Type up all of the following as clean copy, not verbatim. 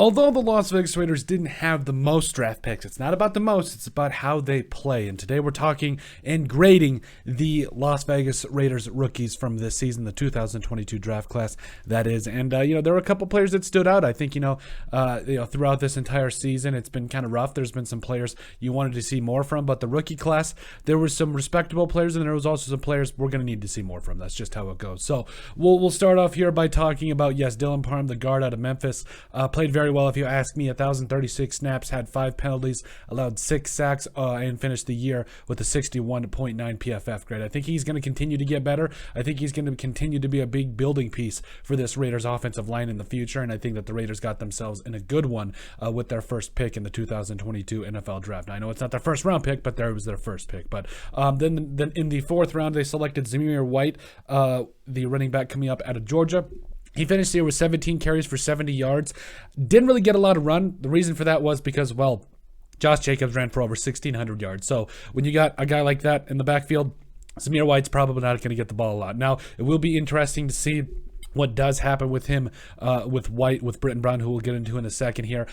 Although the Las Vegas Raiders didn't have the most draft picks, it's not about the most, it's about how they play. And today we're talking and grading the Las Vegas Raiders rookies from this season, the 2022 draft class, that is. And, there were a couple players that stood out. I think, throughout this entire season, it's been kind of rough. There's been some players you wanted to see more from, but the rookie class, there were some respectable players, and there was also some players we're going to need to see more from. That's just how it goes. So we'll start off here by talking about, Dylan Parham, the guard out of Memphis, played very well, if you ask me. 1,036 snaps, had 5 penalties, allowed 6 sacks, and finished the year with a 61.9 PFF grade. I think he's going to continue to get better. I think he's going to continue to be a big building piece for this Raiders offensive line in the future, and I think that the Raiders got themselves in a good one with their first pick in the 2022 NFL draft. Now, I know it's not their first round pick, but there was their first pick. But then in the 4th round, they selected Zamir White, the running back coming up out of Georgia. He finished the year with 17 carries for 70 yards. Didn't really get a lot of run. The reason for that was because, Josh Jacobs ran for over 1,600 yards. So when you got a guy like that in the backfield, Zamir White's probably not going to get the ball a lot. Now, it will be interesting to see what does happen with him, with White, with Britton Brown, who we'll get into in a second here,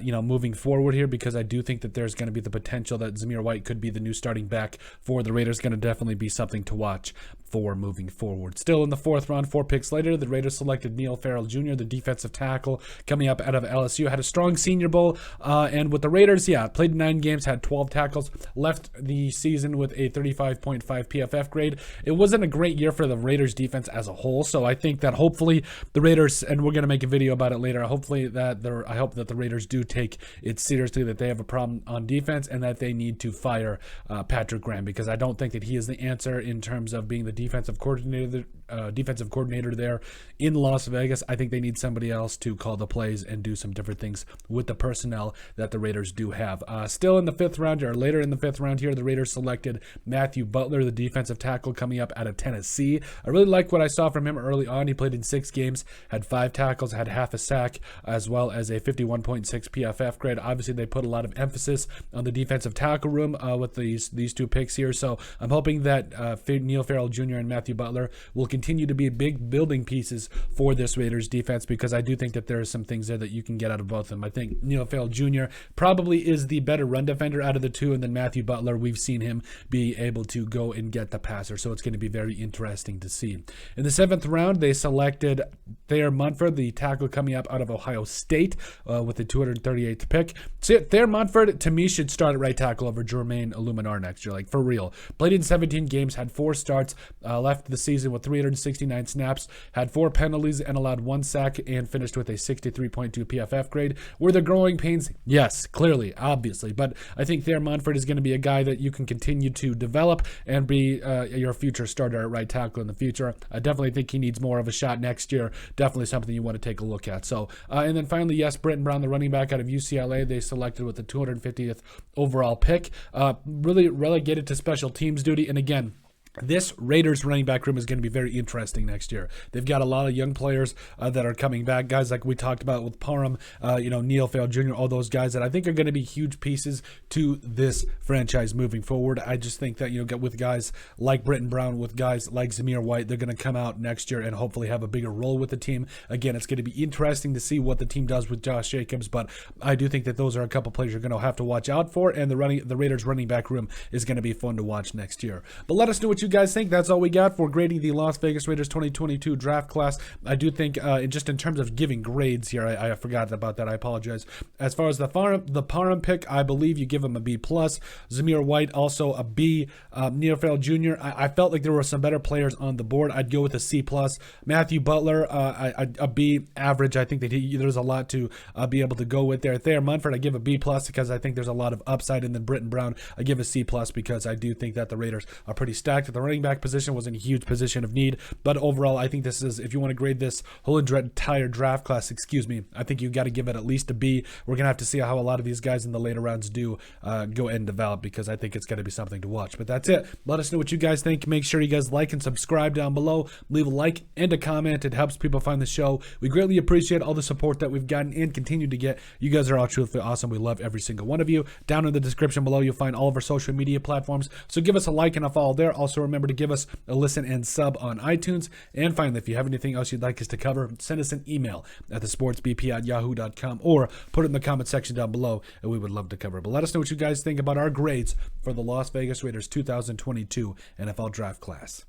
moving forward here, because I do think that there's going to be the potential that Zamir White could be the new starting back for the Raiders. Going to definitely be something to watch for moving forward. Still in the 4th round, 4 picks later, the Raiders selected Neil Farrell Jr., the defensive tackle coming up out of LSU. Had a strong Senior Bowl, and with the Raiders, played 9 games, had 12 tackles, left the season with a 35.5 PFF grade. It wasn't a great year for the Raiders defense as a whole, so I think that hopefully the Raiders, and we're going to make a video about it later, I hope that the Raiders do take it seriously, that they have a problem on defense, and that they need to fire Patrick Graham, because I don't think that he is the answer in terms of being the defensive coordinator there in Las Vegas. I think they need somebody else to call the plays and do some different things with the personnel that the Raiders do have. Still in the 5th round, or later in the 5th round here, the Raiders selected Matthew Butler, the defensive tackle coming up out of Tennessee. I really like what I saw from him early on. He played in 6 games, had 5 tackles, had half a sack, as well as a 51.6 PFF grade. Obviously, they put a lot of emphasis on the defensive tackle room with these 2 picks here. So I'm hoping that Neil Farrell Jr. and Matthew Butler will continue to be big building pieces for this Raiders defense, because I do think that there are some things there that you can get out of both of them. I think Neil Farrell Jr. probably is the better run defender out of the 2, and then Matthew Butler, we've seen him be able to go and get the passer, so it's going to be very interesting to see. In the 7th round, they selected Thayer Munford, the tackle coming up out of Ohio State, with the 238th pick. So Thayer Munford, to me, should start at right tackle over Jermaine Illuminar next year, for real. Played in 17 games, had 4 starts, left the season with 369 snaps, had 4 penalties and allowed 1 sack, and finished with a 63.2 PFF grade. Were there growing pains? Yes, clearly, obviously, but I think Thayer Munford is going to be a guy that you can continue to develop and be your future starter at right tackle in the future. I definitely think he needs more of a shot next year. Definitely something you want to take a look at. So, and then finally, Britton Brown, the running back out of UCLA, they selected with the 250th overall pick. Really relegated to special teams duty, and again, this Raiders running back room is going to be very interesting next year. They've got a lot of young players that are coming back, guys like we talked about with Parham, Neil Farrell Jr., all those guys that I think are going to be huge pieces to this franchise moving forward. I just think that, with guys like Britton Brown, with guys like Zamir White, they're going to come out next year and hopefully have a bigger role with the team. Again, it's going to be interesting to see what the team does with Josh Jacobs, but I do think that those are a couple players you're going to have to watch out for, and the Raiders running back room is going to be fun to watch next year. But let us know what you guys think. That's all we got for grading the Las Vegas Raiders 2022 draft class. I do think, just in terms of giving grades here, I forgot about that. I apologize. As far as the Parham pick, I believe you give him a B+. Zamir White, also a B. Neil Farrell Jr., I felt like there were some better players on the board. I'd go with a C+. Matthew Butler, a B average. I think that there's a lot to be able to go with there. Thayer Munford, I give a B+ because I think there's a lot of upside. And then Britton Brown, I give a C+ because I do think that the Raiders are pretty stacked at the running back back position was in a huge position of need. But overall, I think this is, if you want to grade this whole entire draft class, I think you got to give it at least a B. We're going to have to see how a lot of these guys in the later rounds do go and develop, because I think it's going to be something to watch. But that's it. Let us know what you guys think. Make sure you guys like and subscribe down below. Leave a like and a comment. It helps people find the show. We greatly appreciate all the support that we've gotten and continue to get. You guys are all truthfully awesome. We love every single one of you. Down in the description below, you'll find all of our social media platforms. So give us a like and a follow there. Also, Also, remember to give us a listen and sub on iTunes. And finally, if you have anything else you'd like us to cover, send us an email at thesportsbp@yahoo.com or put it in the comment section down below, and we would love to cover it. But let us know what you guys think about our grades for the Las Vegas Raiders 2022 NFL Draft Class.